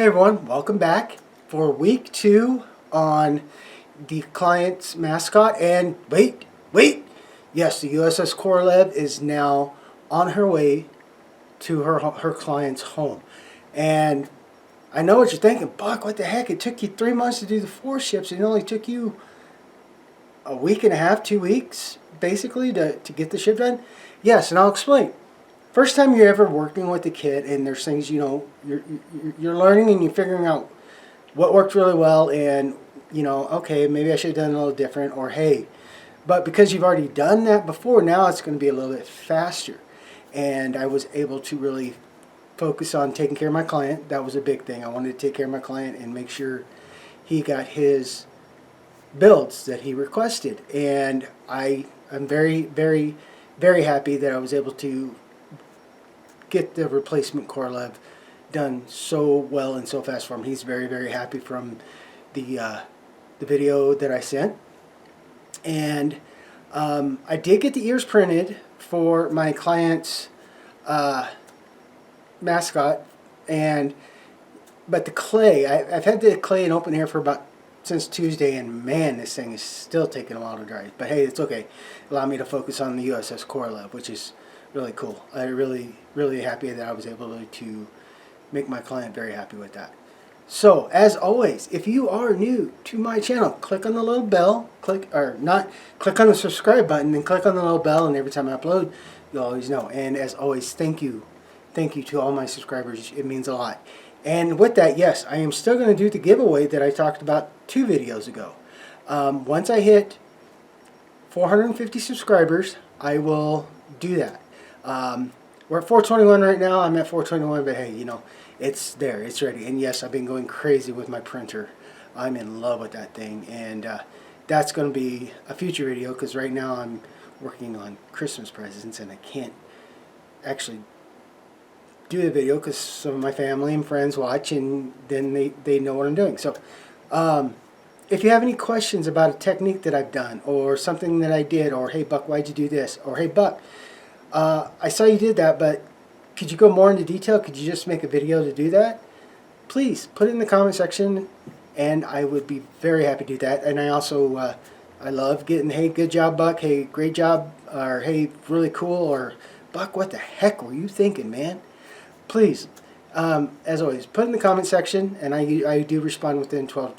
Hey everyone, welcome back for week 2 on the client's mascot. And wait, yes, the USS Korolev is now on her way to her client's home. And I know what you're thinking, Buck, what the heck? It took you 3 months to do the 4 ships, and it only took you a week and a half, 2 weeks, basically, to get the ship done? Yes, and I'll explain. First time you're ever working with a kid, and there's things, you know, you're learning and you're figuring out what worked really well, and, you know, okay, maybe I should have done it a little different, or hey, but because you've already done that before, now it's going to be a little bit faster. And I was able to really focus on taking care of my client. That was a big thing. I wanted to take care of my client and make sure he got his builds that he requested. And I'm very, very, very happy that I was able to get the replacement Korolev done so well and so fast for him. He's very, very happy from the video that I sent. And I did get the ears printed for my client's mascot, but the clay, I've had the clay in open air for since Tuesday, and man, this thing is still taking a while to dry. But hey, it's okay. It allowed me to focus on the USS Korolev, which is really cool. I'm really happy that I was able to make my client very happy with that. So, as always, if you are new to my channel, click on the little bell, click on the subscribe button, and click on the little bell, and every time I upload, you'll always know. And as always, thank you to all my subscribers. It means a lot. And with that, yes, I am still going to do the giveaway that I talked about 2 videos ago. Once I hit 450 subscribers, I will do that. We're at 421 right now. I'm at 421, but hey, you know, it's there, it's ready. And yes, I've been going crazy with my printer. I'm in love with that thing, and that's going to be a future video, because right now I'm working on Christmas presents and I can't actually do the video because some of my family and friends watch, and then they know what I'm doing. So if you have any questions about a technique that I've done, or something that I did, or hey Buck, why'd you do this, or hey Buck, I saw you did that, but could you go more into detail? Could you just make a video to do that? Please put it in the comment section, and I would be very happy to do that. And I also, I love getting, hey, good job, Buck, hey, great job, or hey, really cool, or Buck, what the heck were you thinking, man? Please, as always, put in the comment section, and I do respond within 12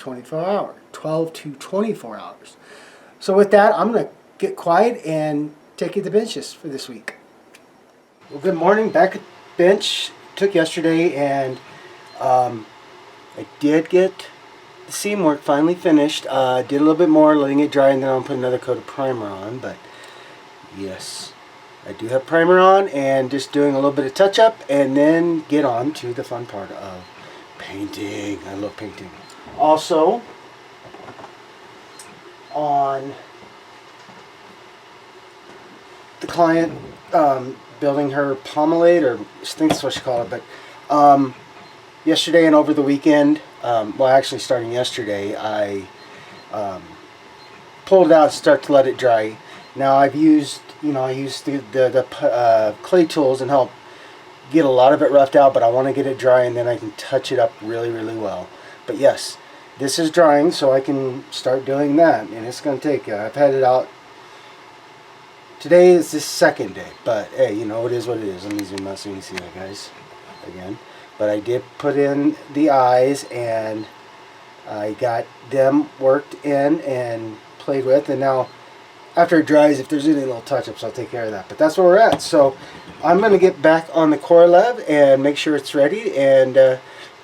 to 24 hours. So with that, I'm going to get quiet and take you to the benches for this week. Well, good morning. Back at bench. Took yesterday, and I did get the seam work finally finished. Did a little bit more, letting it dry, and then I'll put another coat of primer on. But yes, I do have primer on, and just doing a little bit of touch up, and then get on to the fun part of painting. I love painting. Also, on the client building her pomalope, or I think that's what she called it, but yesterday and over the weekend, well, actually starting yesterday, I pulled it out and start to let it dry. Now I've used, I used the clay tools and help get a lot of it roughed out, but I want to get it dry, and then I can touch it up really, really well. But yes, this is drying, so I can start doing that, and it's going to take, I've had it out. Today is the 2nd day, but hey, you know, it is what it is. Let me zoom out so you can see that, guys, again. But I did put in the eyes, and I got them worked in and played with, and now after it dries, if there's any little touch-ups, I'll take care of that. But that's where we're at. So I'm going to get back on the Korolev and make sure it's ready, and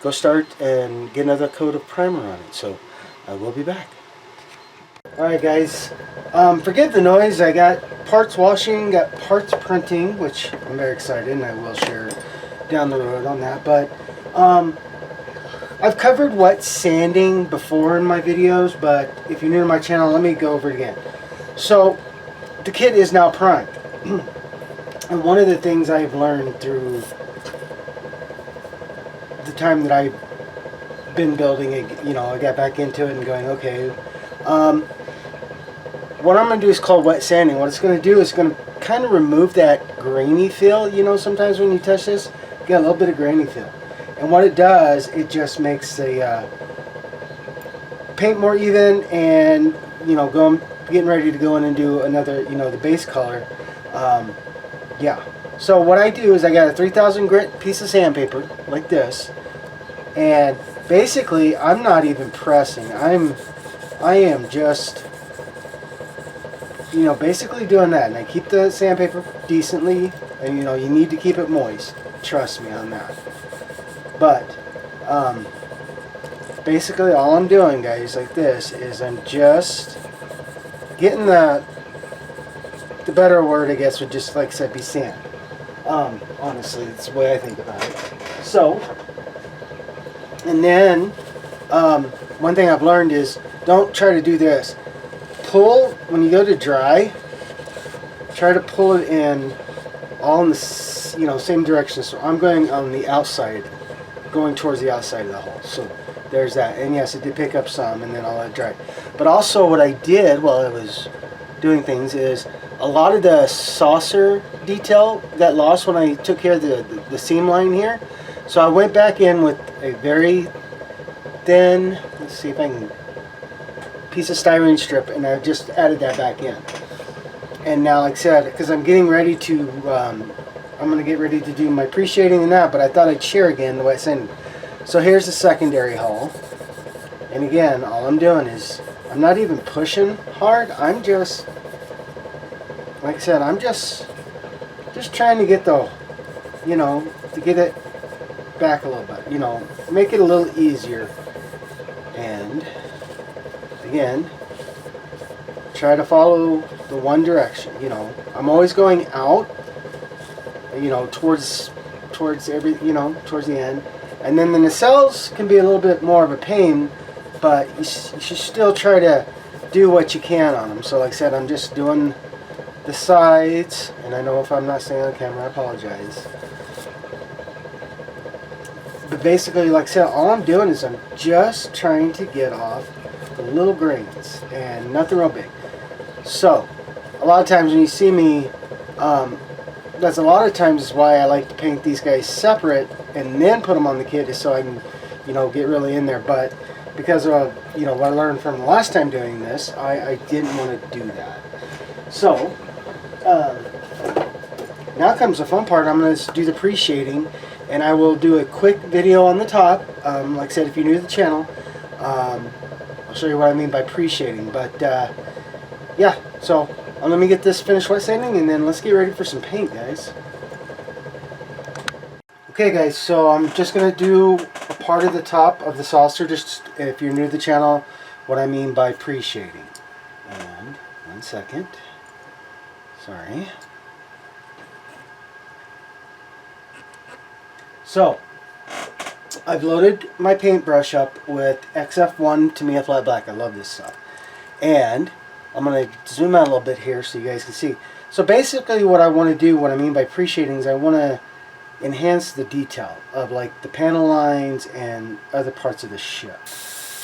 go start and get another coat of primer on it. So I will be back. Alright guys, forgive the noise. I got parts washing, got parts printing, which I'm very excited, and I will share down the road on that. But I've covered wet sanding before in my videos, but if you're new to my channel, let me go over it again. So the kit is now primed, and one of the things I've learned through the time that I've been building it, you know, I got back into it and going, okay, what I'm going to do is called wet sanding. What it's going to do is going to kind of remove that grainy feel. You know, sometimes when you touch this, you get a little bit of grainy feel. And what it does, it just makes the paint more even, and getting ready to go in and do another, the base color. Yeah. So what I do is I got a 3000 grit piece of sandpaper like this, and basically I'm not even pressing. I am just basically doing that, and I keep the sandpaper decently, and you need to keep it moist. Trust me on that. But basically all I'm doing, guys, like this, is I'm just getting the better word, I guess, would just, like I said, be sand. Honestly, it's the way I think about it. So, and then one thing I've learned is don't try to do this. Pull when you go to dry. Try to pull it in all in the same direction. So I'm going on the outside, going towards the outside of the hole. So there's that. And yes, it did pick up some, and then I'll let it dry. But also what I did while I was doing things is a lot of the saucer detail got lost when I took care of the seam line here. So I went back in with a very thin, let's see if I can, piece of styrene strip, and I just added that back in. And now, like I said, because I'm getting ready to, I'm going to get ready to do my pre-shading and that, but I thought I'd share again the wet sanding. So here's the secondary hull. And again, all I'm doing is, I'm not even pushing hard. I'm just, like I said, I'm just trying to get the, to get it back a little bit, make it a little easier. And again, try to follow the one direction. I'm always going out, towards every, towards the end. And then the nacelles can be a little bit more of a pain, but you should still try to do what you can on them. So like I said, I'm just doing the sides, and I know if I'm not staying on camera, I apologize. But basically, like I said, all I'm doing is I'm just trying to get off the little grains, and nothing real big. So, a lot of times when you see me, that's a lot of times why I like to paint these guys separate and then put them on the kit, is so I can, get really in there. But because of, what I learned from the last time doing this, I didn't want to do that. So, now comes the fun part. I'm going to do the pre-shading, and I will do a quick video on the top. Like I said, if you're new to the channel, I'll show you what I mean by pre-shading. But yeah, so let me get this finished wet sanding, and then let's get ready for some paint, guys. Okay guys, so I'm just going to do a part of the top of the saucer, just if you're new to the channel, what I mean by pre-shading. And, one second. Sorry. So, I've loaded my paintbrush up with XF1 Tamiya Flat Black. I love this stuff. And I'm going to zoom out a little bit here so you guys can see. So basically what I want to do, what I mean by pre-shading, is I want to enhance the detail of like the panel lines and other parts of the ship.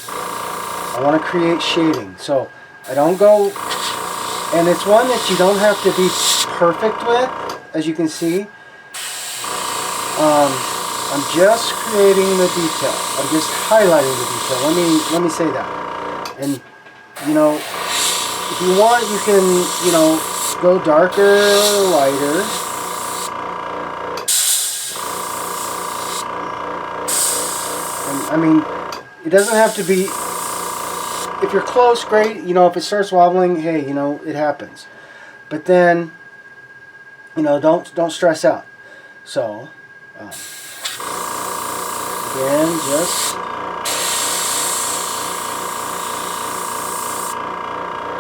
I want to create shading. So I don't go, and it's one that you don't have to be perfect with, as you can see. I'm just creating the detail. I'm just highlighting the detail. Let me say that. And if you want, you can go darker or lighter. And I mean, it doesn't have to be. If you're close, great. If it starts wobbling, hey, it happens. But then, don't stress out. So. Again,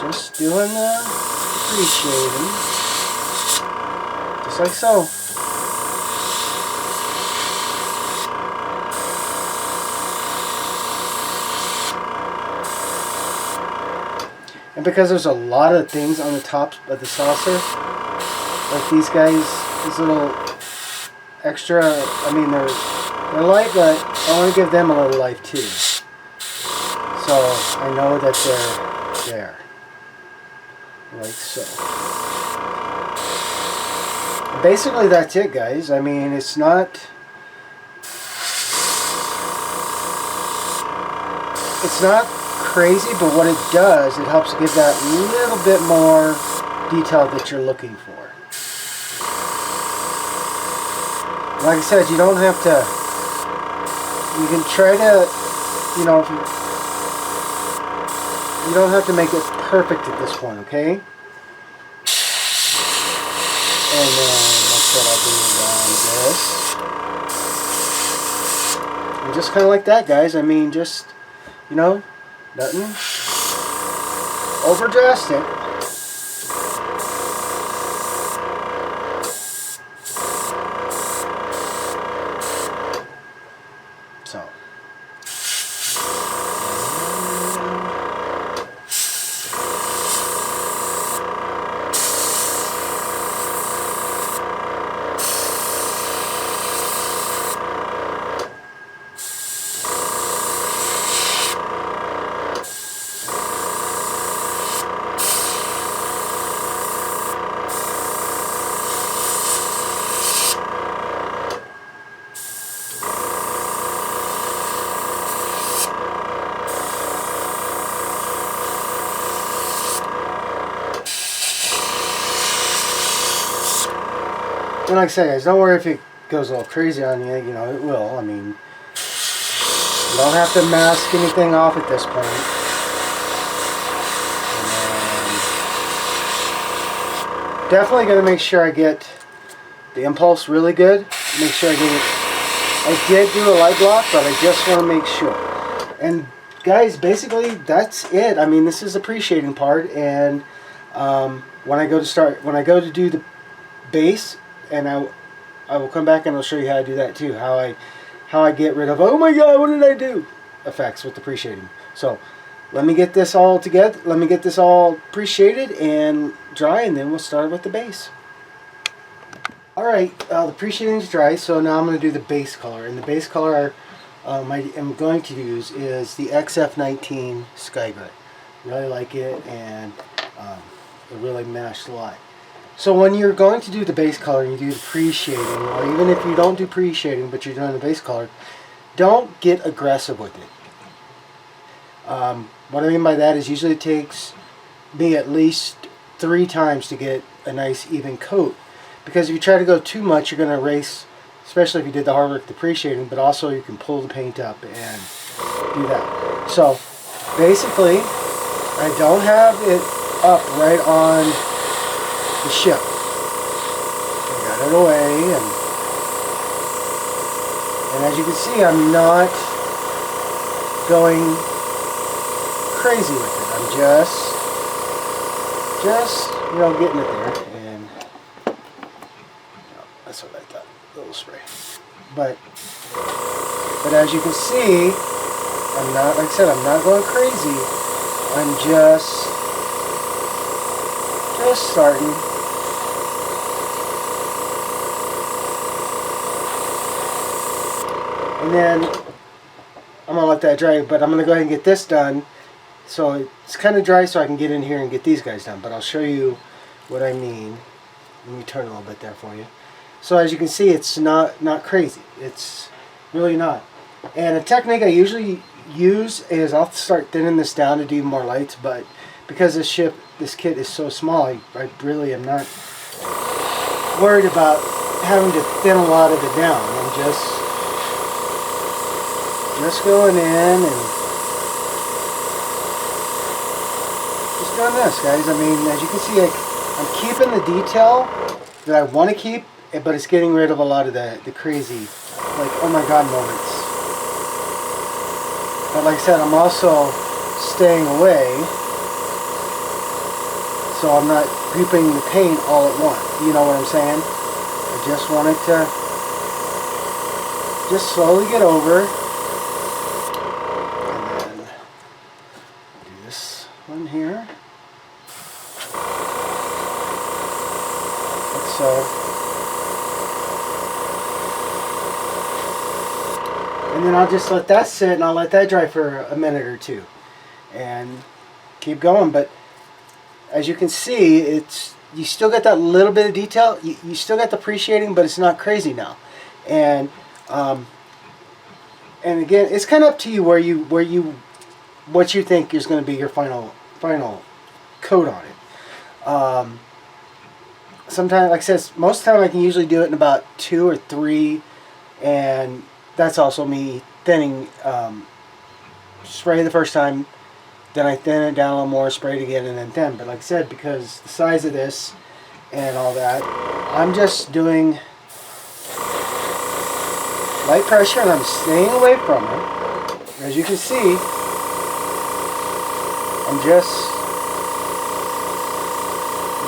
just doing the pre-shading, just like so. And because there's a lot of things on the top of the saucer, like these guys, these little extra, I mean, they're light, but I want to give them a little life too. So I know that they're there, like so. Basically, that's it, guys. I mean, it's not it's not crazy, but what it does, it helps give that little bit more detail that you're looking for. Like I said, you don't have to, you can try to, you know, if you don't have to make it perfect at this point, okay? And then, like I said, I'll do around this. And just kind of like that, guys. I mean, just, you know, nothing over drastic. So. And like I said, guys, don't worry if it goes a little crazy on you. You know, it will. I mean, you don't have to mask anything off at this point. And definitely going to make sure I get the impulse really good. Make sure I get it. I did do a light block, but I just want to make sure. And guys, basically, that's it. I mean, this is the appreciating part. And when I go to do the base, and I will come back and I'll show you how to do that too. How I get rid of, oh my god, what did I do? Effects with appreciating. So let me get this all together. Let me get this all appreciated and dry, and then we'll start with the base. Alright, the appreciating is dry, so now I'm going to do the base color. And the base color I'm going to use is the XF19 Sky Gray. Really like it, and it really matched a lot. So when you're going to do the base color, you do the pre-shading, or even if you don't do pre-shading but you're doing the base color, don't get aggressive with it. What I mean by that is usually it takes me at least 3 times to get a nice even coat. Because if you try to go too much, you're going to erase, especially if you did the hard work, the pre-shading, but also you can pull the paint up and do that. So basically, I don't have it up right on the ship. I got it away, and as you can see, I'm not going crazy with it. I'm just you know, getting it there, and that's what I thought, a little spray. But as you can see, I'm not, like I said, I'm not going crazy. I'm just starting. And then I'm going to let that dry, but I'm going to go ahead and get this done. So it's kind of dry, so I can get in here and get these guys done. But I'll show you what I mean. Let me turn a little bit there for you. So as you can see, it's not crazy. It's really not. And a technique I usually use is I'll start thinning this down to do more lights, but because this kit is so small, I really am not worried about having to thin a lot of it down. I'm just going in and just doing this, guys. I mean, as you can see, I'm keeping the detail that I want to keep, but it's getting rid of a lot of the crazy, like, oh my god moments. But like I said, I'm also staying away, so I'm not grouping the paint all at once. You know what I'm saying? I just want it to just slowly get over. And then do this one here. Like so. And then I'll just let that sit, and I'll let that dry for a minute or two. And keep going. But as you can see, you still get that little bit of detail. You still got the appreciating, but it's not crazy now. And again, it's kind of up to you where you what you think is going to be your final coat on it. Sometimes, like I said, most of the time I can usually do it in about 2 or 3, and that's also me thinning. Spray the first time, then I thin it down a little more, spray it again, and then thin. But like I said, because the size of this and all that, I'm just doing light pressure, and I'm staying away from it. As you can see, I'm just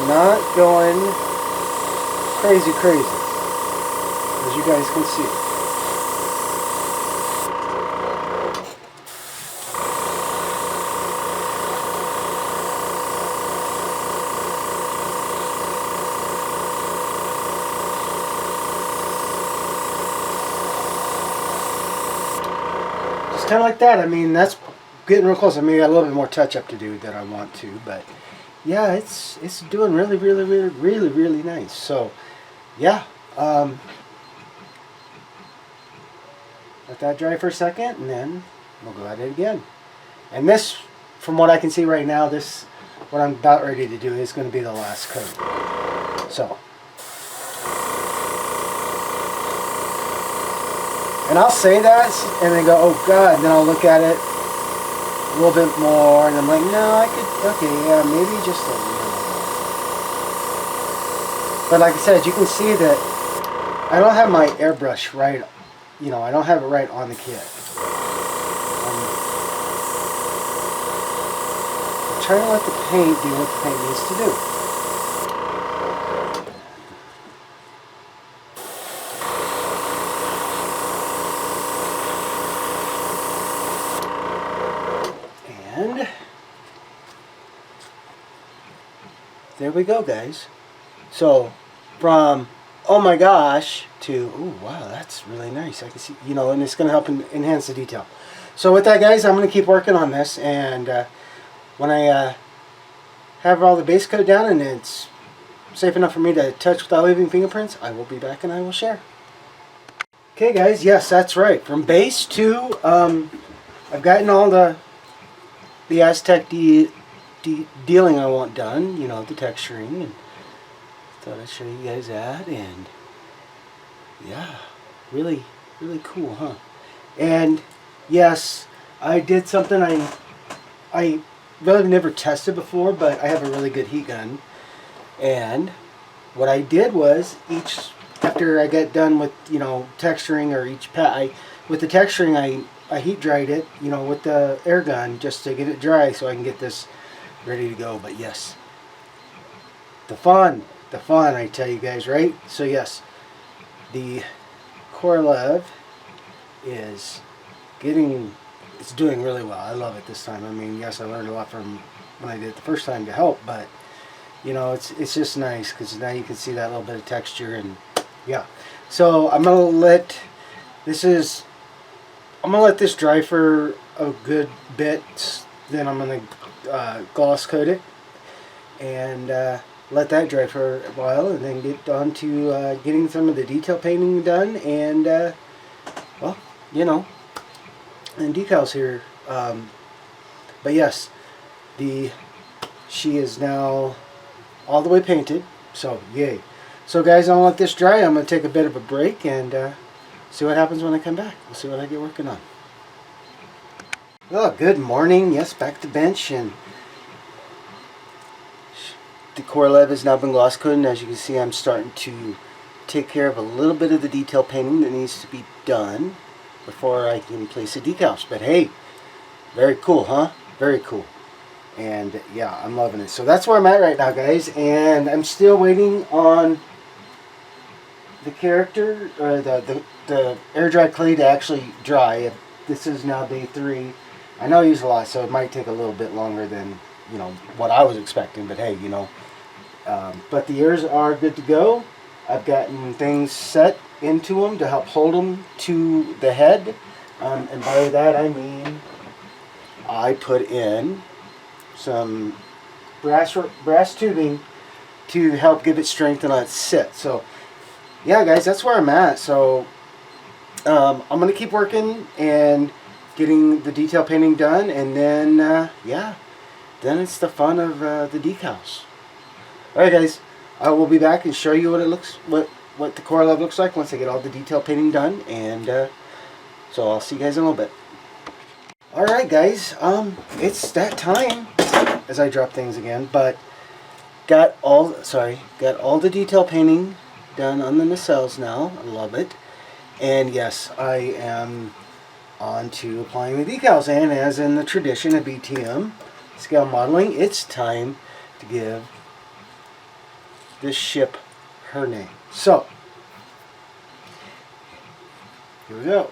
not going crazy, as you guys can see. Kind of like that. I mean, that's getting real close. I mean, I got a little bit more touch up to do that I want to, but yeah, it's doing really nice. So yeah, let that dry for a second, and then we'll go at it again. And this, from what I can see right now, this, what I'm about ready to do, is going to be the last coat. So. And I'll say that, and then go, oh God, and then I'll look at it a little bit more, and I'm like, no, I could, okay, yeah, maybe just a little. But like I said, you can see that I don't have my airbrush right, you know, I don't have it right on the kit. I'm trying to let the paint do what the paint needs to do. And there we go, guys. So from oh my gosh to oh wow, that's really nice. I can see, you know, and it's going to help enhance the detail. So with that, guys, I'm going to keep working on this, and when I have all the base coat down and it's safe enough for me to touch without leaving fingerprints, I will be back and I will share. Okay, guys, yes, that's right. From base to I've gotten all the Aztec dealing I want done, you know, the texturing, and thought I'd show you guys that. And yeah, really cool, huh? And yes, I did something I really never tested before, but I have a really good heat gun, and what I did was after I got done with, you know, texturing, or each pat, with the texturing I heat dried it, you know, with the air gun, just to get it dry so I can get this ready to go. But yes, the fun, I tell you guys, right? So yes, the Korolev is it's doing really well. I love it this time. I mean, yes, I learned a lot from when I did it the first time to help, but you know, it's just nice because now you can see that little bit of texture. And yeah, so I'm gonna let this dry for a good bit. Then I'm gonna gloss coat it and let that dry for a while, and then get on to getting some of the detail painting done, and well, you know, and decals here. But yes, she is now all the way painted, so yay. So guys, I'll let this dry. I'm going to take a bit of a break and see what happens when I come back. We'll see what I get working on. Oh, good morning. Yes, back to bench, and the Korolev has now been gloss coated, and as you can see, I'm starting to take care of a little bit of the detail painting that needs to be done before I can place the decals. But hey, very cool, huh? Very cool. And yeah, I'm loving it. So that's where I'm at right now, guys, and I'm still waiting on the character, or the air dry clay to actually dry. This is now day 3. I know I use a lot, so it might take a little bit longer than, you know, what I was expecting, but hey, you know, but the ears are good to go. I've gotten things set into them to help hold them to the head, and by that I mean I put in some brass tubing to help give it strength and let it sit. So yeah, guys, that's where I'm at. So I'm gonna keep working and getting the detail painting done, and then yeah, then it's the fun of the decals. All right, guys, I will be back and show you what it looks, what the Korolev looks like once I get all the detail painting done, and so I'll see you guys in a little bit. All right, guys, it's that time as I drop things again, but got all the detail painting done on the nacelles now. I love it, and yes, I am on to applying the decals, and as in the tradition of BTM scale modeling, it's time to give this ship her name. So here we go.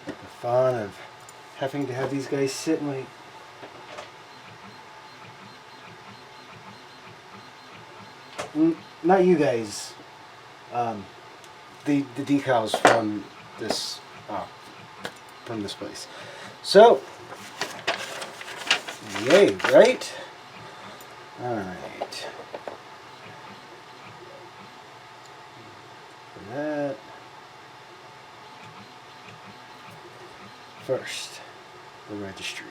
The fun of having to have these guys sit and wait. Not you guys. The decals from this place. So, yay, right? All right. For that, first, the registry.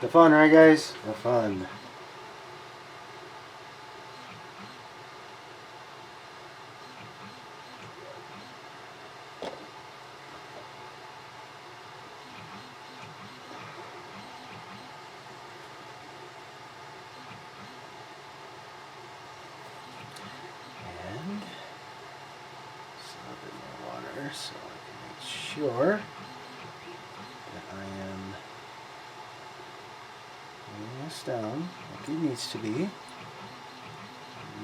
The fun, right, guys? The fun. And just a little bit more water so I can make sure that I am laying this down like it needs to be. You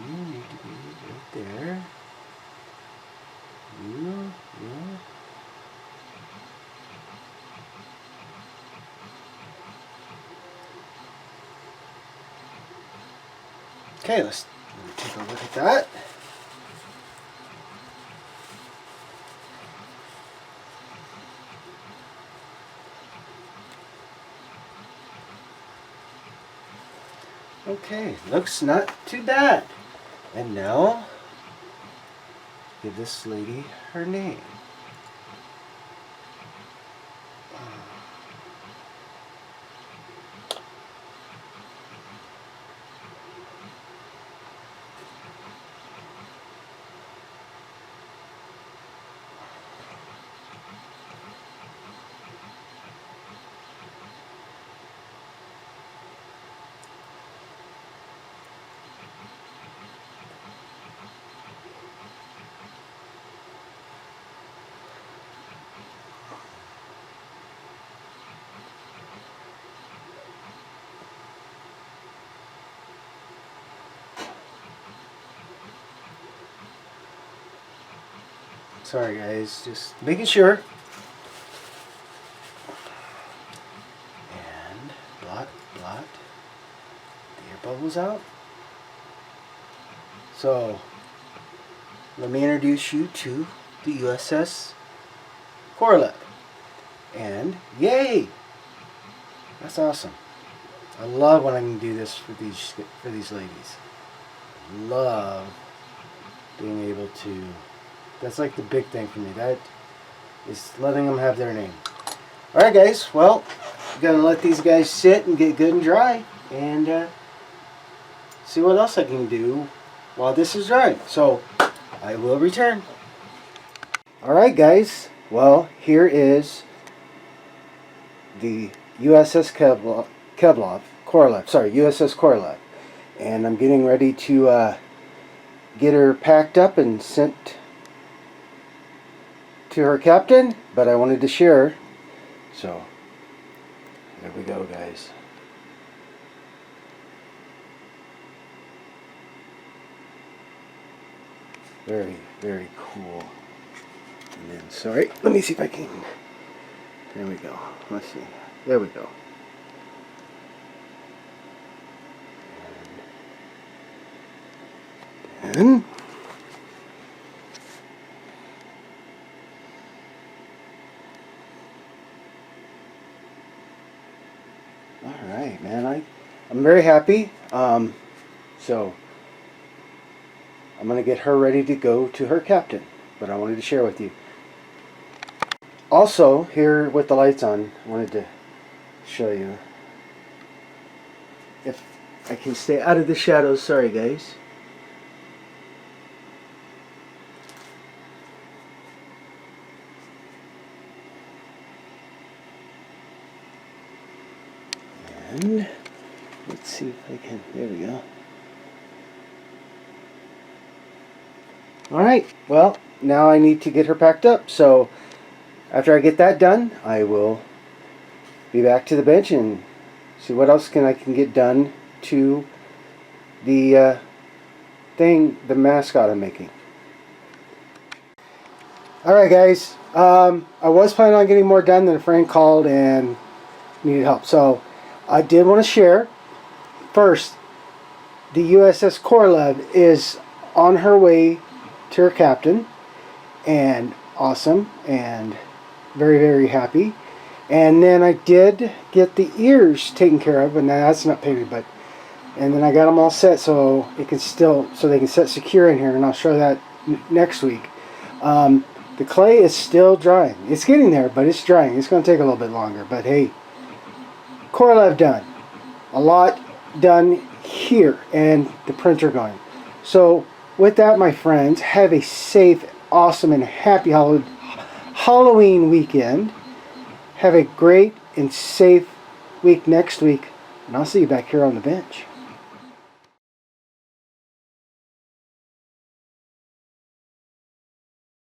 need to be right there. You. Okay, let's take a look at that. Okay, looks not too bad. And now, give this lady her name. Sorry guys, just making sure. And blot the air bubbles out. So let me introduce you to the USS Korolev. And yay! That's awesome. I love when I can do this for these ladies. Love being able to. That's like the big thing for me. That is letting them have their name. All right, guys. Well, I'm gonna let these guys sit and get good and dry, and see what else I can do while this is drying. So I will return. All right, guys. Well, here is the USS Korolev. Sorry, USS Korolev, and I'm getting ready to get her packed up and sent to her captain, but I wanted to share her. So there we go, guys. Very, very cool. And then, sorry, let me see if I can. There we go. Let's see. There we go. And All right, man. I'm very happy. So I'm gonna get her ready to go to her captain. But I wanted to share with you. Also, here with the lights on, I wanted to show you. If I can stay out of the shadows, sorry guys. And let's see if I can, there we go. Alright, well, now I need to get her packed up, so after I get that done, I will be back to the bench and see what else I can get done to the the mascot I'm making. Alright guys, I was planning on getting more done, then a friend called and needed help, so I did want to share. First, the USS Korolev is on her way to her captain, and awesome, and very, very happy. And then I did get the ears taken care of, and that's not painted, but and then I got them all set so it can still, so they can set secure in here, and I'll show that next week. The clay is still drying. It's getting there, but it's drying. It's going to take a little bit longer, but hey, Korolev done. A lot done here, and the printer going. So with that, my friends, have a safe, awesome, and happy Halloween weekend. Have a great and safe week next week, and I'll see you back here on the bench.